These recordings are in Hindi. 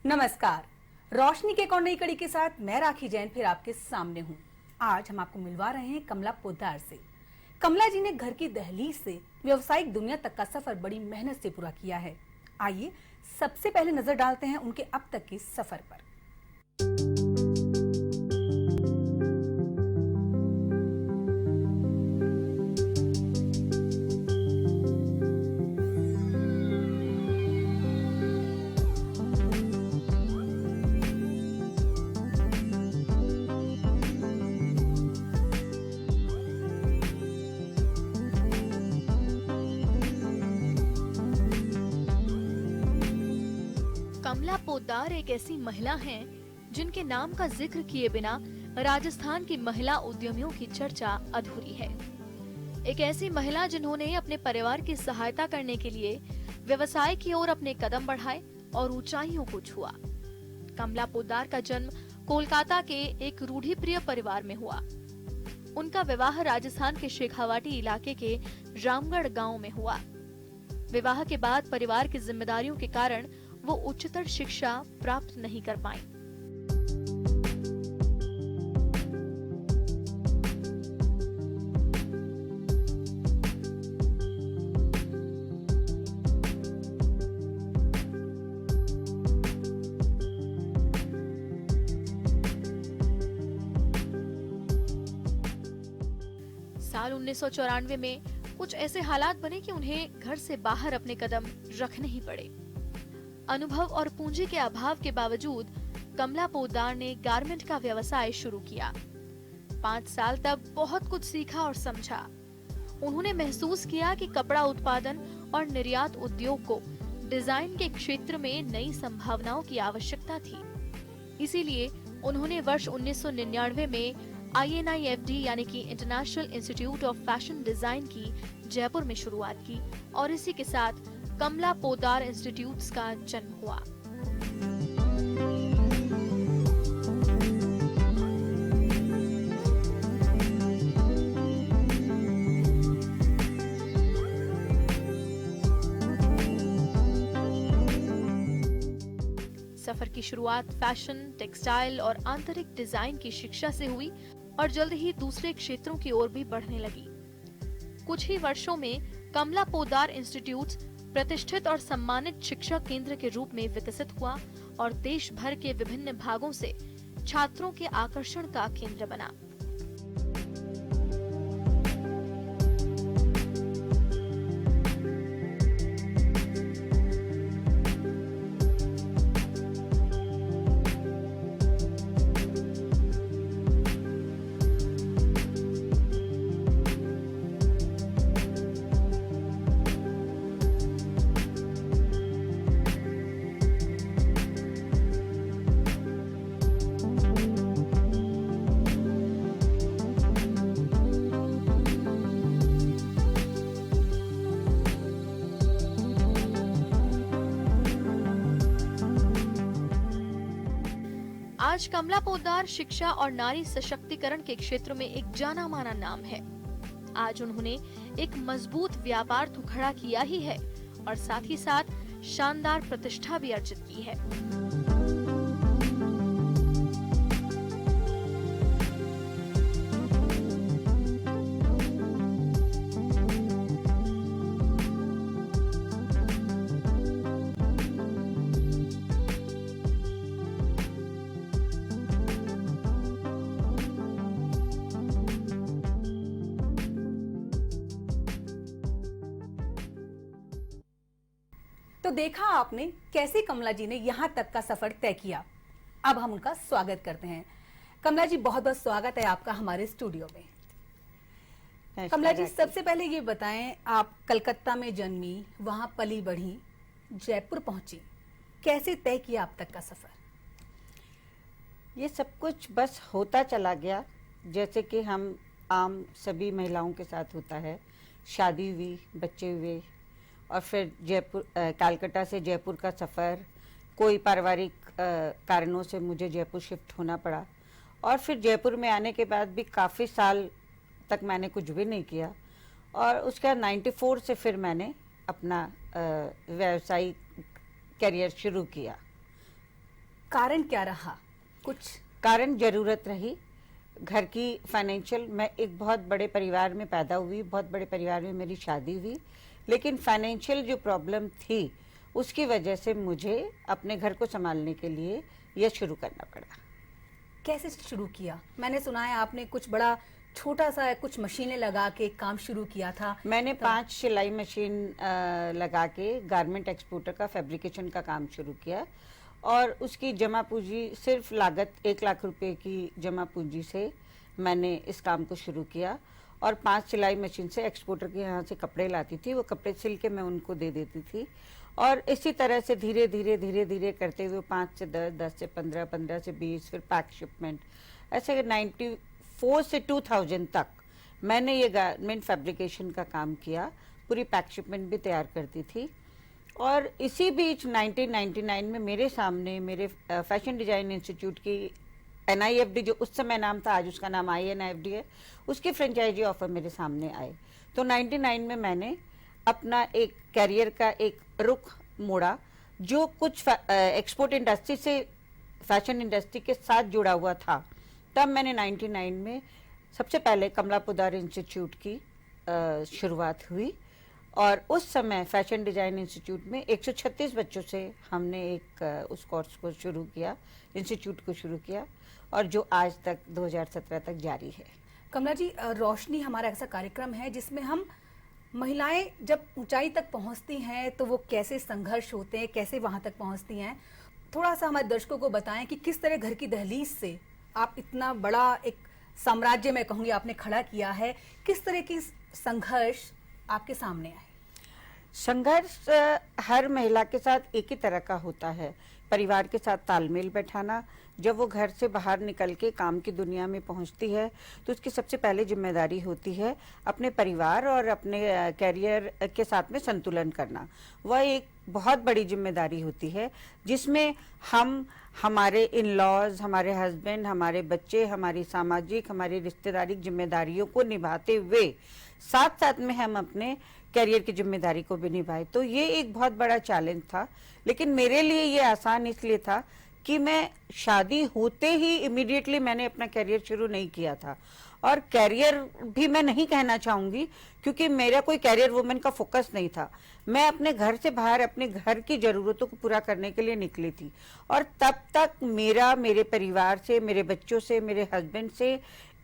नमस्कार। रोशनी के एक और नई कड़ी के साथ मैं राखी जैन फिर आपके सामने हूँ। आज हम आपको मिलवा रहे हैं कमला पोद्दार से। कमला जी ने घर की दहलीज से व्यवसायिक दुनिया तक का सफर बड़ी मेहनत से पूरा किया है। आइए सबसे पहले नजर डालते हैं उनके अब तक के सफर पर। कमला पोद्दार एक ऐसी महिला हैं जिनके नाम का जिक्र किए बिना राजस्थान की महिला उद्यमियों की चर्चा अधूरी है। एक ऐसी महिला जिन्होंने अपने परिवार की सहायता करने के लिए व्यवसाय की ओर अपने कदम बढ़ाए और ऊंचाइयों को छुआ। कमला पोद्दार का जन्म कोलकाता के एक रूढ़िप्रिय परिवार में हुआ। उनका विवाह राजस्थान के शेखावाटी इलाके के रामगढ़ गांव में हुआ। विवाह के बाद परिवार की जिम्मेदारियों के कारण वो उच्चतर शिक्षा प्राप्त नहीं कर पाई। साल 1994 में कुछ ऐसे हालात बने कि उन्हें घर से बाहर अपने कदम रखने ही पड़े। अनुभव और पूंजी के अभाव के बावजूद कमला पोद्दार ने गारमेंट का व्यवसाय शुरू किया। 5 साल तक बहुत कुछ सीखा और समझा। उन्होंने महसूस किया कि कपड़ा उत्पादन और निर्यात उद्योग को डिजाइन के क्षेत्र में नई संभावनाओं की आवश्यकता थी। इसीलिए उन्होंने वर्ष 1999 में INIFD यानी कि international institute of fashion design की जयपुर में शुरुआत की और इसी के साथ कमला पोद्दार इंस्टीट्यूट्स का जन्म हुआ। सफर की शुरुआत फैशन, टेक्सटाइल और आंतरिक डिजाइन की शिक्षा से हुई और जल्द ही दूसरे क्षेत्रों की ओर भी बढ़ने लगी। कुछ ही वर्षों में कमला पोद्दार इंस्टीट्यूट प्रतिष्ठित और सम्मानित शिक्षा केंद्र के रूप में विकसित हुआ और देश भर के विभिन्न भागों से छात्रों के आकर्षण का केंद्र बना। आज कमला पोद्दार शिक्षा और नारी सशक्तिकरण के क्षेत्र में एक जाना माना नाम है। आज उन्होंने एक मजबूत व्यापार तो खड़ा किया ही है और साथ ही साथ शानदार प्रतिष्ठा भी अर्जित की है। तो देखा आपने कैसे कमला जी ने यहाँ तक का सफर तय किया। अब हम उनका स्वागत करते हैं। कमला जी, बहुत बहुत स्वागत है आपका हमारे स्टूडियो में। कमला जी, सबसे पहले ये बताएं, आप कलकत्ता में जन्मी, वहां पली बढ़ी, जयपुर पहुंची, कैसे तय किया अब तक का सफर? ये सब कुछ बस होता चला गया, जैसे कि हम आम सभी महिलाओं के साथ होता है। शादी हुई, बच्चे हुए और फिर जयपुर कलकत्ता से जयपुर का सफ़र, कोई पारिवारिक कारणों से मुझे जयपुर शिफ्ट होना पड़ा और फिर जयपुर में आने के बाद भी काफ़ी साल तक मैंने कुछ भी नहीं किया और उसके बाद 94 से फिर मैंने अपना व्यवसायिक करियर शुरू किया। कारण क्या रहा? कुछ कारण जरूरत रही, घर की फाइनेंशियल, मैं एक बहुत बड़े परिवार में पैदा हुई, बहुत बड़े परिवार में मेरी शादी हुई, लेकिन फाइनेंशियल जो प्रॉब्लम थी उसकी वजह से मुझे अपने घर को संभालने के लिए यह शुरू करना पड़ा। कैसे शुरू किया? मैंने सुना है आपने कुछ बड़ा छोटा सा कुछ मशीनें लगा के काम शुरू किया था। मैंने 5 सिलाई मशीन लगा के गारमेंट एक्सपोर्टर का फैब्रिकेशन का काम शुरू किया और उसकी जमा पूंजी सिर्फ लागत 1 लाख रुपए की जमा पूंजी से मैंने इस काम को शुरू किया और 5 सिलाई मशीन से एक्सपोर्टर के यहाँ से कपड़े लाती थी, वो कपड़े सिल के मैं उनको दे देती थी और इसी तरह से धीरे धीरे करते हुए 5 से 10, 10 से 15, 15 से 20, फिर पैक शिपमेंट, ऐसे 94 से 2000 तक मैंने ये गारमेंट फैब्रिकेशन का काम किया, पूरी पैक शिपमेंट भी तैयार करती थी। और इसी बीच 1999 में मेरे सामने मेरे फैशन डिजाइन इंस्टीट्यूट की NIFD, जो उस समय नाम था, आज उसका नाम INIFD है, उसके फ्रेंचाइजी ऑफर मेरे सामने आए। तो 99 में मैंने अपना एक कैरियर का एक रुख मोड़ा जो कुछ एक्सपोर्ट इंडस्ट्री से फैशन इंडस्ट्री के साथ जुड़ा हुआ था। तब मैंने 99 में सबसे पहले कमला पोद्दार इंस्टीट्यूट की शुरुआत हुई और उस समय फैशन डिजाइन इंस्टीट्यूट में 136 बच्चों से हमने एक उस कोर्स को शुरू किया, इंस्टीट्यूट को शुरू किया और जो आज तक 2017 तक जारी है। कमला जी, रोशनी हमारा ऐसा कार्यक्रम है जिसमें हम महिलाएं जब ऊंचाई तक पहुंचती हैं तो वो कैसे संघर्ष होते हैं, कैसे वहां तक पहुंचती हैं, थोड़ा सा हमारे दर्शकों को बताएं कि किस तरह घर की दहलीज से आप इतना बड़ा एक साम्राज्य, मैं कहूंगी, आपने खड़ा किया है। किस तरह की संघर्ष आपके सामने आए? संघर्ष हर महिला के साथ एक ही तरह का होता है, परिवार के साथ तालमेल बैठाना। जब वो घर से बाहर निकल के काम की दुनिया में पहुंचती है तो उसकी सबसे पहले जिम्मेदारी होती है अपने परिवार और अपने कैरियर के साथ में संतुलन करना। वह एक बहुत बड़ी जिम्मेदारी होती है जिसमें हम हमारे इन लॉज, हमारे हस्बैंड, हमारे बच्चे, हमारी सामाजिक, हमारी रिश्तेदारी जिम्मेदारियों को निभाते हुए साथ साथ में हम अपने कैरियर की जिम्मेदारी को भी निभाए। तो ये एक बहुत बड़ा चैलेंज था, लेकिन मेरे लिए ये आसान इसलिए था कि मैं शादी होते ही इमीडिएटली मैंने अपना कैरियर शुरू नहीं किया था और कैरियर भी मैं नहीं कहना चाहूंगी क्योंकि मेरा कोई कैरियर वुमेन का फोकस नहीं था। मैं अपने घर से बाहर अपने घर की जरूरतों को पूरा करने के लिए निकली थी और तब तक मेरे परिवार से, मेरे बच्चों से, मेरे हस्बैंड से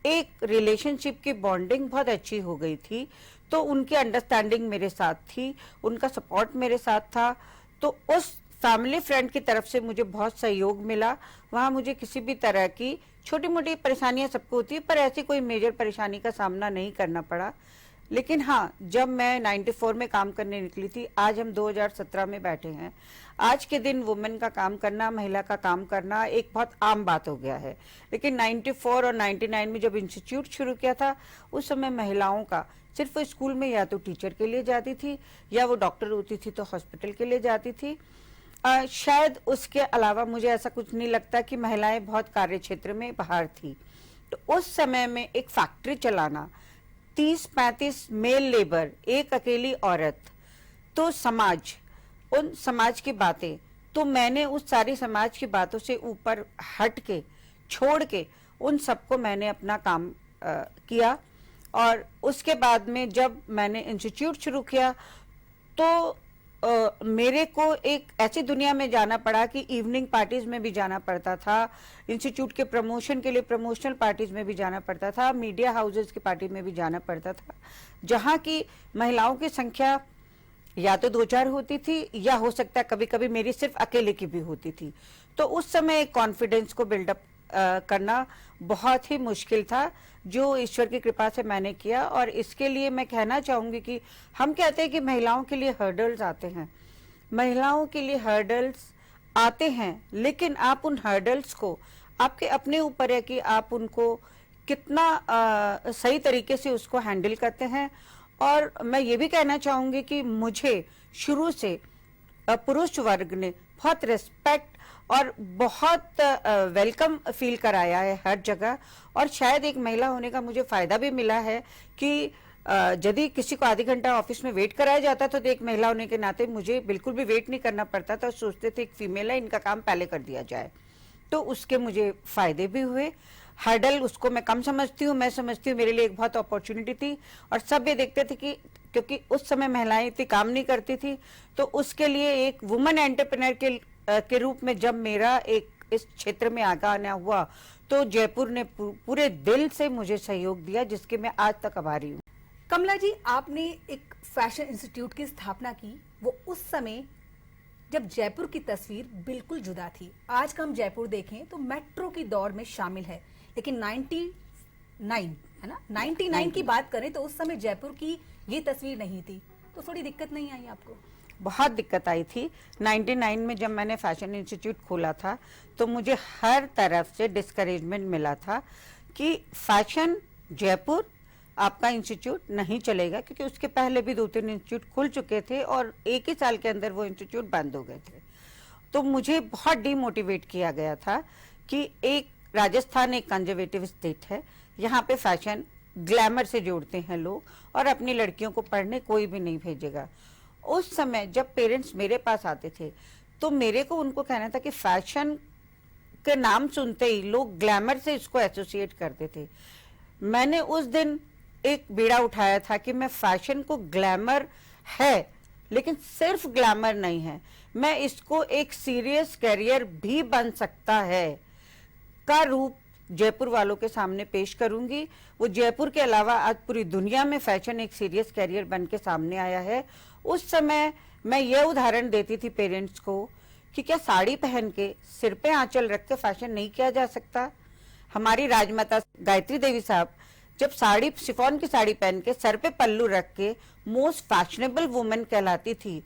एक रिलेशनशिप की बॉन्डिंग बहुत अच्छी हो गई थी। तो उनकी अंडरस्टैंडिंग मेरे साथ थी, उनका सपोर्ट मेरे साथ था। तो उस फैमिली फ्रेंड की तरफ से मुझे बहुत सहयोग मिला। वहाँ मुझे किसी भी तरह की छोटी मोटी परेशानियां सबको होती है पर ऐसी कोई मेजर परेशानी का सामना नहीं करना पड़ा। लेकिन हाँ, जब मैं 94 में काम करने निकली थी, आज हम 2017 में बैठे हैं। आज के दिन वुमेन का काम करना, महिला का काम करना एक बहुत आम बात हो गया है। लेकिन 94 और 99 में जब इंस्टीट्यूट शुरू किया था उस समय महिलाओं का सिर्फ स्कूल में या तो टीचर के लिए जाती थी या वो डॉक्टर होती थी तो हॉस्पिटल के लिए जाती थी। शायद उसके अलावा मुझे ऐसा कुछ नहीं लगता कि महिलाएं बहुत कार्य क्षेत्र में बाहर थी। तो उस समय में एक फैक्ट्री चलाना, 30-35 मेल लेबर, एक अकेली औरत, तो समाज, उन समाज की बातें, तो मैंने उस सारी समाज की बातों से ऊपर हट के, छोड़ के उन सबको मैंने अपना काम किया। और उसके बाद में जब मैंने इंस्टीट्यूट शुरू किया तो मेरे को एक ऐसी दुनिया में जाना पड़ा कि इवनिंग पार्टीज में भी जाना पड़ता था, इंस्टीट्यूट के प्रमोशन के लिए प्रमोशनल पार्टीज में भी जाना पड़ता था, मीडिया हाउसेस की पार्टी में भी जाना पड़ता था, जहाँ की महिलाओं की संख्या या तो 2-4 होती थी या हो सकता है कभी कभी मेरी सिर्फ अकेले की भी होती थी। तो उस समय कॉन्फिडेंस को बिल्डअप करना बहुत ही मुश्किल था, जो ईश्वर की कृपा से मैंने किया। और इसके लिए मैं कहना चाहूंगी कि हम कहते हैं कि महिलाओं के लिए हर्डल्स आते हैं, महिलाओं के लिए हर्डल्स आते हैं, लेकिन आप उन हर्डल्स को, आपके अपने ऊपर है कि आप उनको कितना सही तरीके से उसको हैंडल करते हैं। और मैं ये भी कहना चाहूंगी कि मुझे शुरू से पुरुष वर्ग ने बहुत रिस्पेक्ट और बहुत वेलकम फील कराया है हर जगह। और शायद एक महिला होने का मुझे फायदा भी मिला है कि यदि किसी को आधी घंटा ऑफिस में वेट कराया जाता तो एक महिला होने के नाते मुझे बिल्कुल भी वेट नहीं करना पड़ता था। सोचते थे एक फीमेल है, इनका काम पहले कर दिया जाए। तो उसके मुझे फायदे भी हुए। हर्डल उसको मैं कम समझती हूँ, मैं समझती हूँ मेरे लिए एक बहुत अपॉर्चुनिटी थी। और सब ये देखते थे कि क्योंकि उस समय महिलाएं इतनी काम नहीं करती थी, तो उसके लिए एक वुमन एंटरप्रेन्योर के रूप में जब मेरा एक इस क्षेत्र में आगे आना हुआ, तो जयपुर ने पूरे दिल से मुझे सहयोग दिया, जिसके मैं आज तक आभारी हूँ। कमला जी, आपने एक फैशन इंस्टीट्यूट की स्थापना की, वो उस समय जब जयपुर की तस्वीर बिल्कुल जुदा थी। आज का हम जयपुर देखें तो मेट्रो की दौड़ में शामिल है, लेकिन 99 है ना, 99 की बात करें तो उस समय जयपुर की ये तस्वीर नहीं थी। तो थोड़ी दिक्कत नहीं आई आपको? बहुत दिक्कत आई थी। 99 में जब मैंने फैशन इंस्टीट्यूट खोला था, तो मुझे हर तरफ से डिस्करेजमेंट मिला था कि फैशन जयपुर आपका इंस्टीट्यूट नहीं चलेगा, क्योंकि उसके पहले भी 2-3 इंस्टीट्यूट खुल चुके थे और एक ही साल के अंदर वो इंस्टीट्यूट बंद हो गए थे। तो मुझे बहुत डीमोटिवेट किया गया था कि एक राजस्थान एक कंजर्वेटिव स्टेट है, यहाँ पे फैशन ग्लैमर से जोड़ते हैं लोग, और अपनी लड़कियों को पढ़ने कोई भी नहीं भेजेगा। उस समय जब पेरेंट्स मेरे पास आते थे, तो मेरे को उनको कहना था कि फैशन के नाम सुनते ही लोग ग्लैमर से इसको एसोसिएट करते थे। मैंने उस दिन एक बीड़ा उठाया था कि मैं फैशन को ग्लैमर है, लेकिन सिर्फ ग्लैमर नहीं है, मैं इसको एक सीरियस करियर भी बन सकता है का रूप जयपुर वालों के सामने पेश करूंगी। वो जयपुर के अलावा आज पूरी दुनिया में फैशन एक सीरियस करियर बन के सामने आया है। उस समय मैं ये उदाहरण देती थी पेरेंट्स को कि क्या साड़ी पहन के सिर पे आंचल रख के फैशन नहीं किया जा सकता? हमारी राजमाता गायत्री देवी साहब जब साड़ी, शिफॉन की साड़ी पहन के सर पे पल्लू रख के मोस्ट फैशनेबल वुमेन कहलाती थी,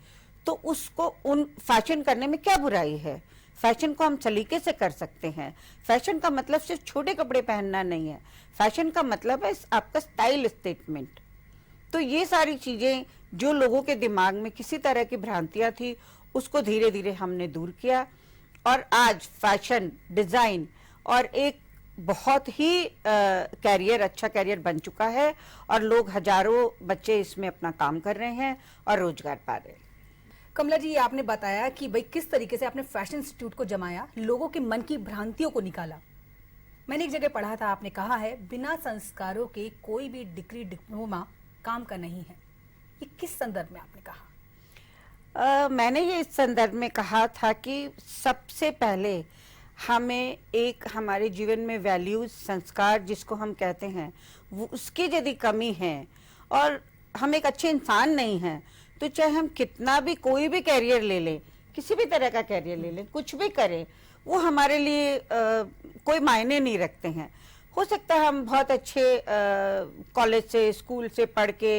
तो उसको उन फैशन करने में क्या बुराई है? फैशन को हम सलीके से कर सकते हैं। फैशन का मतलब सिर्फ छोटे कपड़े पहनना नहीं है, फैशन का मतलब है आपका स्टाइल स्टेटमेंट। तो ये सारी चीजें जो लोगों के दिमाग में किसी तरह की भ्रांतियां थी, उसको धीरे धीरे हमने दूर किया, और आज फैशन डिजाइन और एक बहुत ही कैरियर, अच्छा कैरियर बन चुका है, और लोग हजारों बच्चे इसमें अपना काम कर रहे हैं और रोजगार पा रहे हैं। कमला जी, आपने बताया कि भाई किस तरीके से आपने फैशन इंस्टीट्यूट को जमाया, लोगों के मन की भ्रांतियों को निकाला। मैंने एक जगह पढ़ा था, आपने कहा है बिना संस्कारों के कोई भी डिग्री डिप्लोमा काम का नहीं है। ये किस संदर्भ में आपने कहा? मैंने ये इस संदर्भ में कहा था कि सबसे पहले हमें एक हमारे जीवन में वैल्यूज, संस्कार जिसको हम कहते हैं, वो उसकी यदि कमी है और हम एक अच्छे इंसान नहीं हैं, तो चाहे हम कितना भी कोई भी कैरियर ले लें, किसी भी तरह का कैरियर ले लें, कुछ भी करें, वो हमारे लिए कोई मायने नहीं रखते हैं। हो सकता है हम बहुत अच्छे कॉलेज से, स्कूल से पढ़ के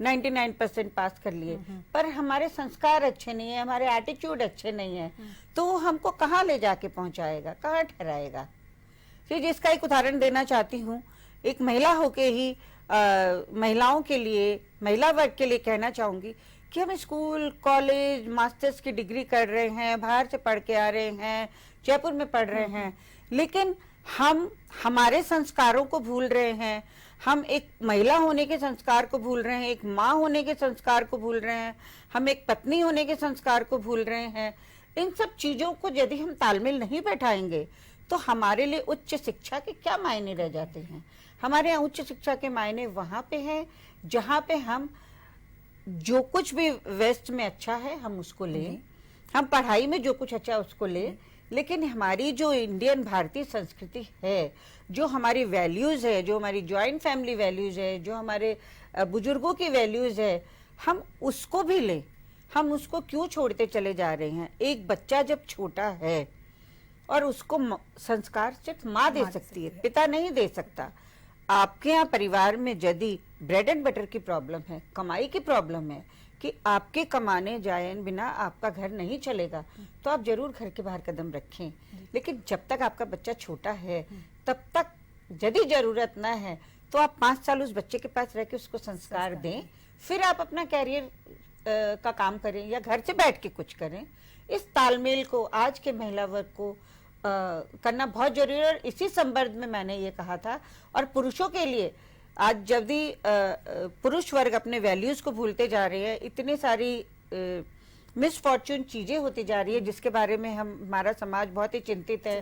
99% पास कर लिए, पर हमारे संस्कार अच्छे नहीं है, हमारे एटीट्यूड अच्छे नहीं है, तो वो हमको कहाँ ले जाके पहुंचाएगा, कहाँ ठहराएगा? तो जिसका एक उदाहरण देना चाहती हूँ, एक महिला होके ही महिलाओं के लिए, महिला वर्ग के लिए कहना चाहूंगी कि हम स्कूल, कॉलेज, मास्टर्स की डिग्री कर रहे हैं, बाहर से पढ़ के आ रहे हैं, जयपुर में पढ़ रहे हैं, लेकिन हम हमारे संस्कारों को भूल रहे हैं। हम एक महिला होने के संस्कार को भूल रहे हैं, एक माँ होने के संस्कार को भूल रहे हैं, हम एक पत्नी होने के संस्कार को भूल रहे हैं। इन सब चीजों को यदि हम तालमेल नहीं बैठाएंगे, तो हमारे लिए उच्च शिक्षा के क्या मायने रह जाते हैं? हमारे यहाँ उच्च शिक्षा के मायने वहां पे हैं जहाँ पे हम जो कुछ भी वेस्ट में अच्छा है हम उसको लें, हम पढ़ाई में जो कुछ अच्छा है उसको लें, लेकिन हमारी जो इंडियन भारतीय संस्कृति है, जो हमारी वैल्यूज है, जो हमारी जॉइंट फैमिली वैल्यूज है, जो हमारे बुजुर्गों की वैल्यूज है, हम उसको भी लें। हम उसको क्यों छोड़ते चले जा रहे हैं? एक बच्चा जब छोटा है और उसको संस्कार सिर्फ माँ दे सकती है, पिता नहीं दे सकता। आपके यहाँ परिवार में यदि ब्रेड एंड बटर की प्रॉब्लम है, कमाई की प्रॉब्लम है, कि आपके कमाने जाए बिना आपका घर नहीं चलेगा, तो आप जरूर घर के बाहर कदम रखें। लेकिन जब तक आपका बच्चा छोटा है, तब तक यदि जरूरत ना है, तो आप 5 साल उस बच्चे के पास रह के उसको संस्कार दें, फिर आप अपना कैरियर का काम करें या घर से बैठ के कुछ करें। इस तालमेल को आज के महिला वर्ग को करना बहुत जरूरी है, और इसी संदर्भ में मैंने ये कहा था। और पुरुषों के लिए आज जब भी पुरुष वर्ग अपने वैल्यूज को भूलते जा रहे हैं, इतनी सारी मिसफॉर्चून चीजें होती जा रही है जिसके बारे में हमारा समाज बहुत ही चिंतित है।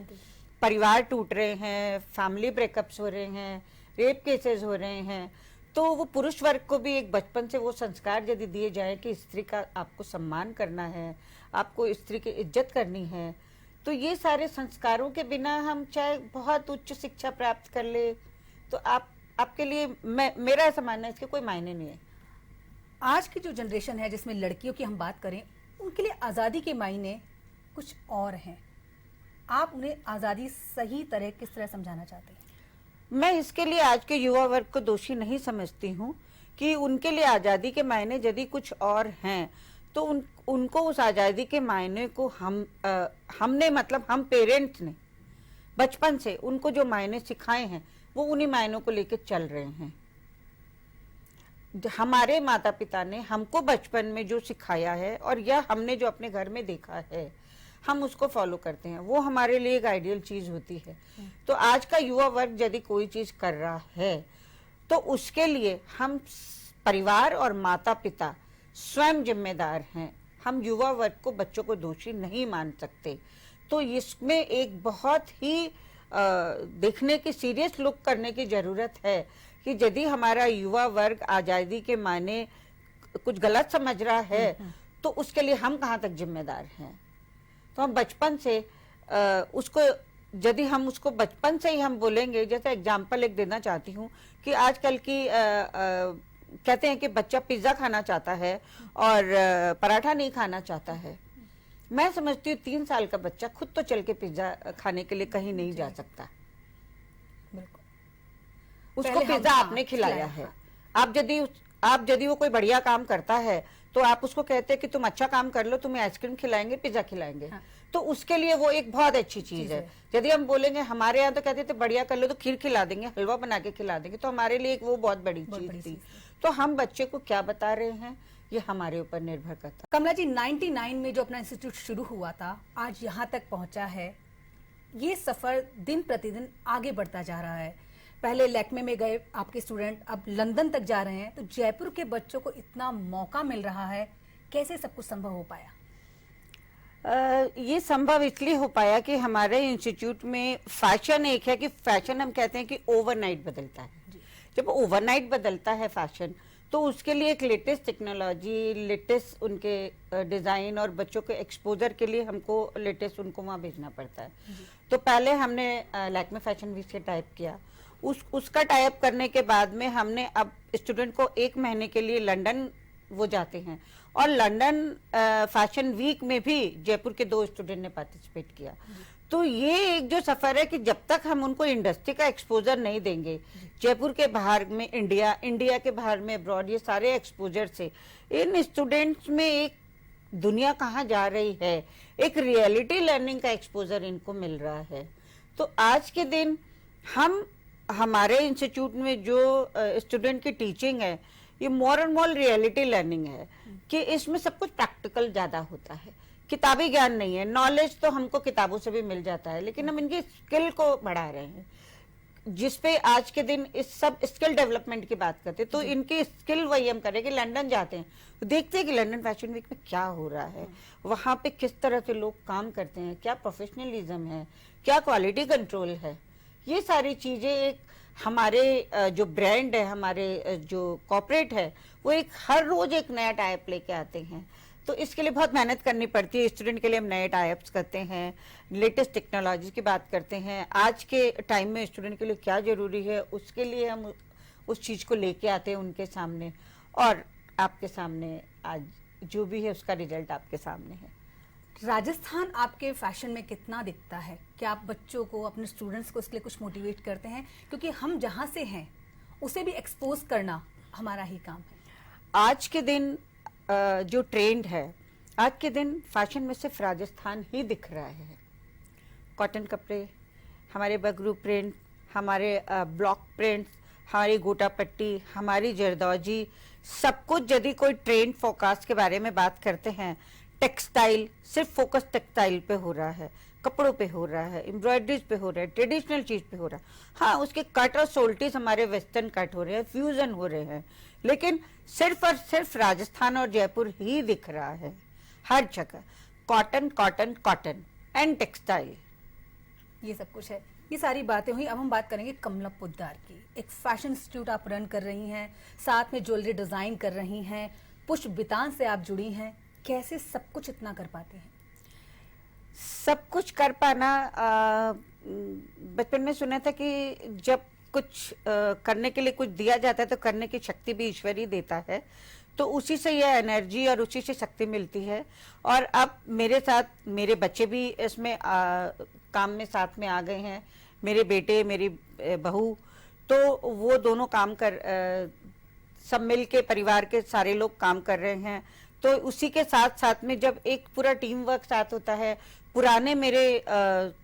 परिवार टूट रहे हैं, फैमिली ब्रेकअप्स हो रहे हैं, रेप केसेस हो रहे हैं, तो वो पुरुष वर्ग को भी एक बचपन से वो संस्कार यदि दिए जाए कि स्त्री का आपको सम्मान करना है, आपको स्त्री की इज्जत करनी है, तो ये सारे संस्कारों के बिना हम चाहे बहुत उच्च शिक्षा प्राप्त कर ले, तो आपके लिए मेरा ऐसा मानना है इसके कोई मायने नहीं है। आज की जो जनरेशन है जिसमें लड़कियों की हम बात करें, उनके लिए आज़ादी के मायने कुछ और हैं। आप उन्हें आज़ादी सही तरह किस तरह समझाना चाहते हैं? मैं इसके लिए आज के युवा वर्ग को दोषी नहीं समझती हूँ कि उनके लिए आज़ादी के मायने यदि कुछ और हैं, तो उनको उस आज़ादी के मायने को हमने मतलब हम पेरेंट्स ने बचपन से उनको जो मायने सिखाए हैं वो उन्हीं मायनों को लेकर चल रहे हैं। हमारे माता पिता ने हमको बचपन में जो सिखाया है और या हमने जो अपने घर में देखा है, हम उसको फॉलो करते हैं, वो हमारे लिए एक आइडियल चीज होती है। तो आज का युवा वर्ग यदि कोई चीज कर रहा है तो उसके लिए हम परिवार और माता पिता स्वयं जिम्मेदार हैं। हम युवा वर्ग को, बच्चों को दोषी नहीं मान सकते। तो इसमें एक बहुत ही देखने की, सीरियस लुक करने की जरूरत है कि यदि हमारा युवा वर्ग आज़ादी के माने कुछ गलत समझ रहा है तो उसके लिए हम कहाँ तक जिम्मेदार हैं। तो हम बचपन से उसको, यदि हम उसको बचपन से ही हम बोलेंगे, जैसे एग्जाम्पल एक देना चाहती हूँ कि आजकल की कहते हैं कि बच्चा पिज्ज़ा खाना चाहता है और पराठा नहीं खाना चाहता है। मैं समझती हूँ 3 साल का बच्चा खुद तो चल के पिज्ज़ा खाने के लिए कहीं नहीं जा सकता, उसको पिज्ज़ा आपने खिलाया है। आप यदि वो कोई बढ़िया काम करता है तो आप उसको कहते हैं कि तुम अच्छा काम कर लो, तुम्हें आइसक्रीम खिलाएंगे, पिज्जा खिलाएंगे। हाँ। तो उसके लिए वो एक बहुत अच्छी चीज है। यदि हम बोलेंगे, हमारे यहाँ तो कहते थे बढ़िया कर लो तो खीर खिला देंगे, हलवा बना के खिला देंगे, तो हमारे लिए वो बहुत बड़ी चीज थी। तो हम बच्चे को क्या बता रहे हैं ये हमारे ऊपर निर्भर करता है। कमला जी, 99 में जो अपना इंस्टीट्यूट शुरू हुआ था, आज यहाँ तक पहुंचा है। ये सफर दिन प्रतिदिन आगे बढ़ता जा रहा है। पहले लैक्मे में गए आपके स्टूडेंट, अब लंदन तक जा रहे हैं। तो जयपुर के बच्चों को इतना मौका मिल रहा है, कैसे सब कुछ संभव हो पाया? ये संभव इसलिए हो पाया कि हमारे इंस्टीट्यूट में फैशन एक है कि फैशन हम कहते हैं कि ओवरनाइट बदलता है। जब ओवरनाइट बदलता है फैशन, तो उसके लिए एक लेटेस्ट टेक्नोलॉजी, लेटेस्ट उनके डिज़ाइन और बच्चों के एक्सपोजर के लिए हमको लेटेस्ट उनको वहाँ भेजना पड़ता है। तो पहले हमने लैक्मे फैशन वीक से टाइप किया। उसका टाइप करने के बाद में हमने अब स्टूडेंट को 1 महीने के लिए लंदन वो जाते हैं, और लंदन फैशन वीक में भी जयपुर के 2 स्टूडेंट ने पार्टिसिपेट किया। तो ये एक जो सफर है कि जब तक हम उनको इंडस्ट्री का एक्सपोजर नहीं देंगे, जयपुर के बाहर में इंडिया के बाहर में अब्रॉड, ये सारे एक्सपोजर से इन स्टूडेंट्स में एक दुनिया कहाँ जा रही है, एक रियलिटी लर्निंग का एक्सपोजर इनको मिल रहा है। तो आज के दिन हमारे इंस्टीट्यूट में जो स्टूडेंट की टीचिंग है, ये more and more reality learning है कि इसमें सब कुछ प्रैक्टिकल ज्यादा होता है। किताबी ज्ञान नहीं है। नॉलेज तो हमको किताबों से भी मिल जाता है, लेकिन हम इनकी स्किल को बढ़ा रहे हैं, जिसपे आज के दिन इस सब स्किल डेवलपमेंट की बात करते हैं। तो इनकी स्किल वही हम करें कि लंदन जाते हैं, देखते हैं कि लंदन फैशन वीक में क्या हो रहा है, वहाँ पे किस तरह से लोग काम करते हैं, क्या प्रोफेशनलिज्म है, क्या क्वालिटी कंट्रोल है। ये सारी चीजें एक हमारे जो ब्रांड है, हमारे जो कॉर्पोरेट है, वो एक हर रोज एक नया टाइप लेके आते हैं। तो इसके लिए बहुत मेहनत करनी पड़ती है। स्टूडेंट के लिए हम नए टाइप्स करते हैं, लेटेस्ट टेक्नोलॉजी की बात करते हैं। आज के टाइम में स्टूडेंट के लिए क्या जरूरी है, उसके लिए हम उस चीज को लेके आते हैं उनके सामने, और आपके सामने आज जो भी है उसका रिजल्ट आपके सामने है। राजस्थान आपके फैशन में कितना दिखता है? क्या आप बच्चों को, अपने स्टूडेंट्स को इसके लिए कुछ मोटिवेट करते हैं? क्योंकि हम जहाँ से हैं उसे भी एक्सपोज करना हमारा ही काम है। आज के दिन जो ट्रेंड है, आज के दिन फैशन में सिर्फ राजस्थान ही दिख रहा है। कॉटन कपड़े, हमारे बगरू प्रिंट, हमारे ब्लॉक प्रिंट्स, हमारी गोटा पट्टी, हमारी जरदौजी, सब कुछ यदि कोई ट्रेंड फोरकास्ट के बारे में बात करते हैं, टेक्सटाइल, सिर्फ फोकस टेक्सटाइल पे हो रहा है, कपड़ों पे हो रहा है, एम्ब्रॉयडरीज पे हो रहा है, ट्रेडिशनल चीज पे हो रहा है। हाँ, उसके कट और सोल्टीज हमारे वेस्टर्न कट हो रहे हैं, फ्यूजन हो रहे हैं, लेकिन सिर्फ और सिर्फ राजस्थान और जयपुर ही दिख रहा है हर जगह। Cotton cotton cotton and textile. ये सब कुछ है, ये सारी बातें हुई। अब हम बात करेंगे कमला पोद्दार की। एक फैशन इंस्टीट्यूट आप रन कर रही हैं, साथ में ज्वेलरी डिजाइन कर रही हैं, पुष्प बितान से आप जुड़ी हैं। कैसे सब कुछ इतना कर पाते हैं? सब कुछ कर पाना, बचपन में सुना था कि जब कुछ करने के लिए कुछ दिया जाता है तो करने की शक्ति भी ईश्वर ही देता है। तो उसी से यह एनर्जी और उसी से शक्ति मिलती है। और अब मेरे साथ मेरे बच्चे भी इसमें काम में साथ में आ गए हैं, मेरे बेटे, मेरी बहू, तो वो दोनों काम सब मिल के परिवार के सारे लोग काम कर रहे हैं। तो उसी के साथ साथ में जब एक पूरा टीम वर्क साथ होता है, पुराने मेरे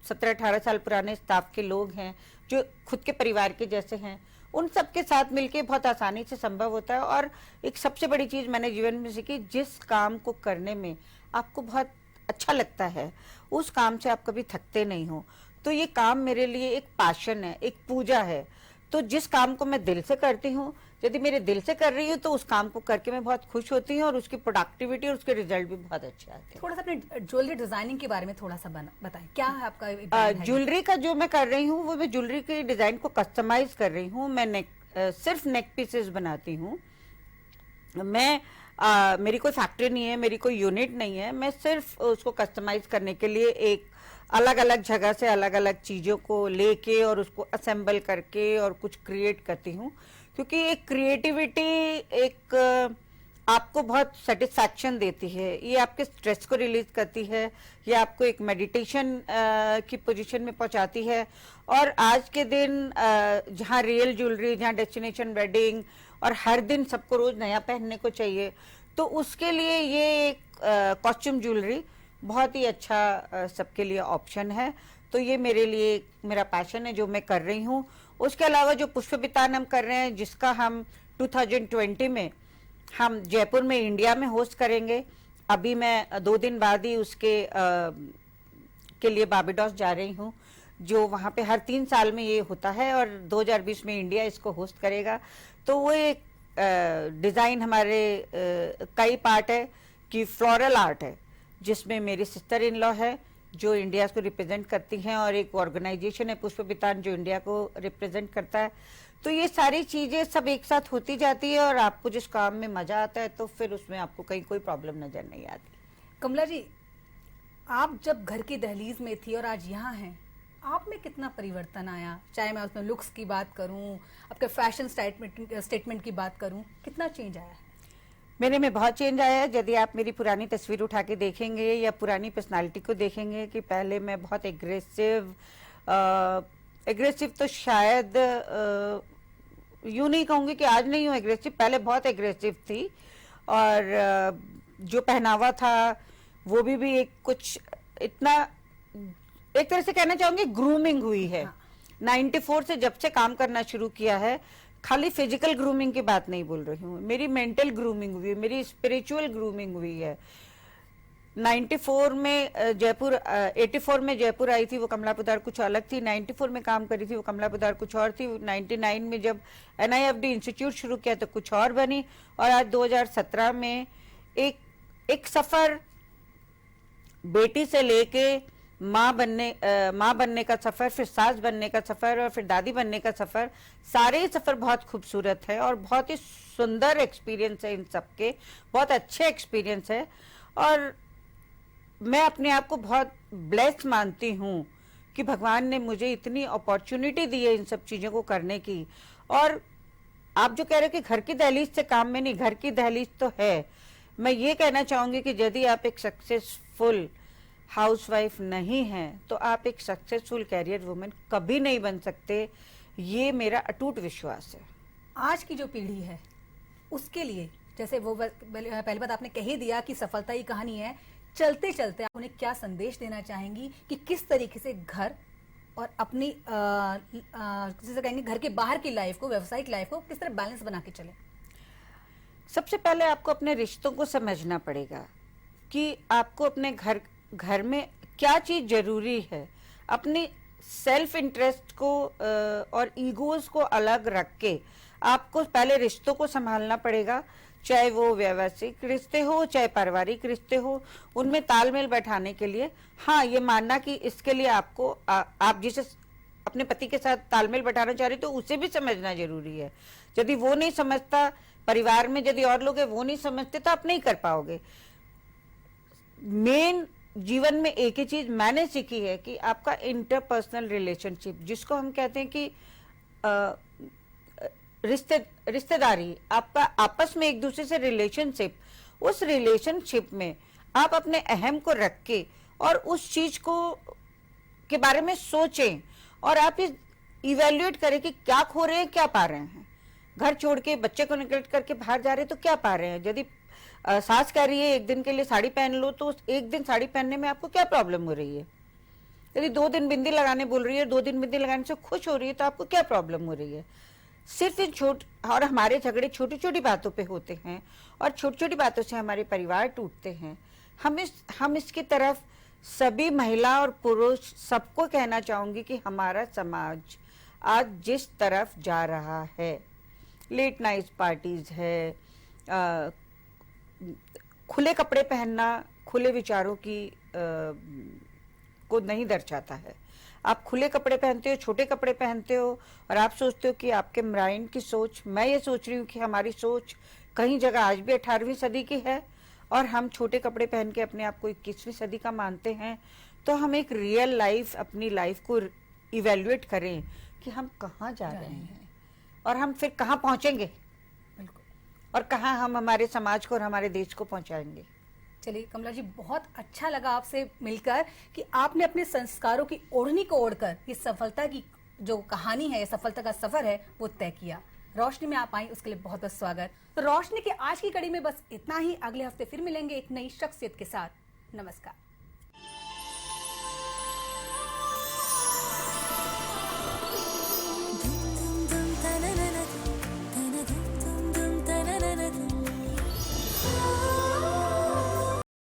17-18 साल पुराने स्टाफ के लोग हैं जो खुद के परिवार के जैसे हैं, उन सबके साथ मिलके बहुत आसानी से संभव होता है। और एक सबसे बड़ी चीज मैंने जीवन में सीखी, जिस काम को करने में आपको बहुत अच्छा लगता है उस काम से आप कभी थकते नहीं हो। तो ये काम मेरे लिए एक पैशन है, एक पूजा है। तो जिस काम को मैं दिल से करती हूँ, यदि मेरे दिल से कर रही हूँ तो उस काम को करके मैं बहुत खुश होती हूँ और उसकी प्रोडक्टिविटी और उसके रिजल्ट भी बहुत अच्छे आते हैं। थोड़ा सा अपने ज्वेलरी डिजाइनिंग के बारे में थोड़ा सा बताएं, क्या है आपका brand है? ज्वेलरी का जो मैं कर रही हूँ वो मैं ज्वेलरी के डिजाइन को कस्टमाइज कर रही हूँ। मैं सिर्फ नेक पीसेस बनाती हूँ। मेरी कोई फैक्ट्री नहीं है, मेरी कोई यूनिट नहीं है। मैं सिर्फ उसको कस्टमाइज करने के लिए एक अलग अलग जगह से अलग अलग चीज़ों को लेके और उसको असेंबल करके और कुछ क्रिएट करती हूँ। क्योंकि एक क्रिएटिविटी एक आपको बहुत सेटिस्फैक्शन देती है, ये आपके स्ट्रेस को रिलीज करती है, ये आपको एक मेडिटेशन की पोजीशन में पहुंचाती है। और आज के दिन जहाँ रियल ज्वेलरी, जहाँ डेस्टिनेशन वेडिंग और हर दिन सबको रोज नया पहनने को चाहिए, तो उसके लिए ये एक कॉस्ट्यूम ज्वेलरी बहुत ही अच्छा सबके लिए ऑप्शन है। तो ये मेरे लिए मेरा पैशन है जो मैं कर रही हूँ। उसके अलावा जो पुष्प बितान हम कर रहे हैं, जिसका हम 2020 में हम जयपुर में इंडिया में होस्ट करेंगे। अभी मैं 2 दिन बाद ही उसके के लिए बारबाडोस जा रही हूँ, जो वहाँ पे हर 3 साल में ये होता है और 2020 में इंडिया इसको होस्ट करेगा। तो वो एक डिज़ाइन हमारे कई पार्ट है कि फ्लोरल आर्ट है, जिसमें मेरी सिस्टर इन लॉ है जो इंडिया को रिप्रेजेंट करती हैं और एक ऑर्गेनाइजेशन है पुष्प बितान जो इंडिया को रिप्रेजेंट करता है। तो ये सारी चीजें सब एक साथ होती जाती है और आपको जिस काम में मजा आता है तो फिर उसमें आपको कहीं कोई प्रॉब्लम नजर नहीं आती। कमला जी, आप जब घर की दहलीज में थी और आज यहाँ हैं, आप में कितना परिवर्तन आया? चाहे मैं उसमें लुक्स की बात करूं, आपके फैशन स्टेटमेंट की बात करूं, कितना चेंज आया है? मेरे में बहुत चेंज आया है। यदि आप मेरी पुरानी तस्वीर उठा के देखेंगे या पुरानी पर्सनालिटी को देखेंगे कि पहले मैं बहुत एग्रेसिव तो शायद यूं नहीं कहूँगी कि आज नहीं हूँ एग्रेसिव, पहले बहुत एग्रेसिव थी। और जो पहनावा था वो भी एक कुछ इतना, एक तरह से कहना चाहूँगी ग्रूमिंग हुई है। 94 से जब से काम करना शुरू किया है, खाली फिजिकल ग्रूमिंग की बात नहीं बोल रही हूँ, मेरी मेंटल ग्रूमिंग हुई है, मेरी स्पिरिचुअल ग्रूमिंग हुई है। 94 में जयपुर 84 में जयपुर आई थी वो कमला पोद्दार कुछ अलग थी, 94 में काम करी थी वो कमला पोद्दार कुछ और थी, 99 में जब NIFD इंस्टीट्यूट शुरू किया तो कुछ और बनी, और आज 2017 में एक सफर बेटी से लेके माँ बनने का सफर, फिर सास बनने का सफर और फिर दादी बनने का सफर, सारे सफर बहुत खूबसूरत है और बहुत ही सुंदर एक्सपीरियंस है। इन सबके बहुत अच्छे एक्सपीरियंस है और मैं अपने आप को बहुत ब्लेस्ड मानती हूँ कि भगवान ने मुझे इतनी अपॉर्चुनिटी दी है इन सब चीज़ों को करने की। और आप जो कह रहे हो कि घर की दहलीज से काम में नहीं, घर की दहलीज तो है। मैं ये कहना चाहूँगी कि यदि आप एक सक्सेसफुल हाउसवाइफ नहीं हैं तो आप एक सक्सेसफुल कैरियर वुमेन कभी नहीं बन सकते, ये मेरा अटूट विश्वास है। आज की जो पीढ़ी है उसके लिए, जैसे वो पहली बात आपने कह ही दिया कि सफलता ही कहानी है, चलते चलते आप उन्हें क्या संदेश देना चाहेंगी कि किस तरीके से घर और अपनी जैसे कहेंगे घर के बाहर की लाइफ को, व्यावसायिक लाइफ को किस तरह बैलेंस बना के चले? सबसे पहले आपको अपने रिश्तों को समझना पड़ेगा कि आपको अपने घर में क्या चीज जरूरी है। अपनी सेल्फ इंटरेस्ट को और ईगोज को अलग रख के आपको पहले रिश्तों को संभालना पड़ेगा। चाहे वो व्यवसायिक रिश्ते हो चाहे पारिवारिक रिश्ते हो, उनमें तालमेल बैठाने के लिए हाँ ये मानना कि इसके लिए आपको आप जिसे अपने पति के साथ तालमेल बैठाना चाह रहे तो उसे भी समझना जरूरी है। यदि वो नहीं समझता, परिवार में यदि और लोग हैं वो नहीं समझते, तो आप नहीं कर पाओगे। मेन जीवन में एक ही चीज मैंने सीखी है कि आपका इंटरपर्सनल रिलेशनशिप, जिसको हम कहते हैं कि रिश्तेदारी, आपका आपस में एक दूसरे से रिलेशनशिप, उस रिलेशनशिप में आप अपने अहम को रख के और उस चीज को के बारे में सोचें और आप इवेल्युएट करें कि क्या खो रहे हैं क्या पा रहे हैं। घर छोड़ के बच्चे को निगलेक्ट करके बाहर जा रहे हैं तो क्या पा रहे हैं। यदि सास कह रही है एक दिन के लिए साड़ी पहन लो, तो उस एक दिन साड़ी पहनने में आपको क्या प्रॉब्लम हो रही है। यदि 2 दिन बिंदी लगाने बोल रही है, 2 दिन बिंदी लगाने से खुश हो रही है, तो आपको क्या प्रॉब्लम हो रही है। सिर्फ इन और हमारे झगड़े छोटी छोटी बातों पे होते हैं और छोटी छोटी बातों से हमारे परिवार टूटते हैं। हम इसकी तरफ सभी महिला और पुरुष सबको कहना चाहूंगी कि हमारा समाज आज जिस तरफ जा रहा है, लेट नाइट पार्टीज है, खुले कपड़े पहनना खुले विचारों की को नहीं दर्शाता है। आप खुले कपड़े पहनते हो, छोटे कपड़े पहनते हो और आप सोचते हो कि आपके माइंड की सोच, मैं ये सोच रही हूँ कि हमारी सोच कहीं जगह आज भी 18वीं सदी की है और हम छोटे कपड़े पहन के अपने आप को 21वीं सदी का मानते हैं। तो हम एक रियल लाइफ, अपनी लाइफ को इवेल्युएट करें कि हम कहाँ जा रहे हैं और हम फिर कहाँ पहुँचेंगे और कहाँ हम हमारे समाज को और हमारे देश को पहुँचाएंगे। चलिए कमला जी, बहुत अच्छा लगा आपसे मिलकर कि आपने अपने संस्कारों की ओढ़नी को ओढ़कर ये सफलता की जो कहानी है, सफलता का सफर है, वो तय किया। रोशनी में आप आई, उसके लिए बहुत बहुत स्वागत। तो रोशनी की आज की कड़ी में बस इतना ही। अगले हफ्ते फिर मिलेंगे एक नई शख्सियत के साथ। नमस्कार।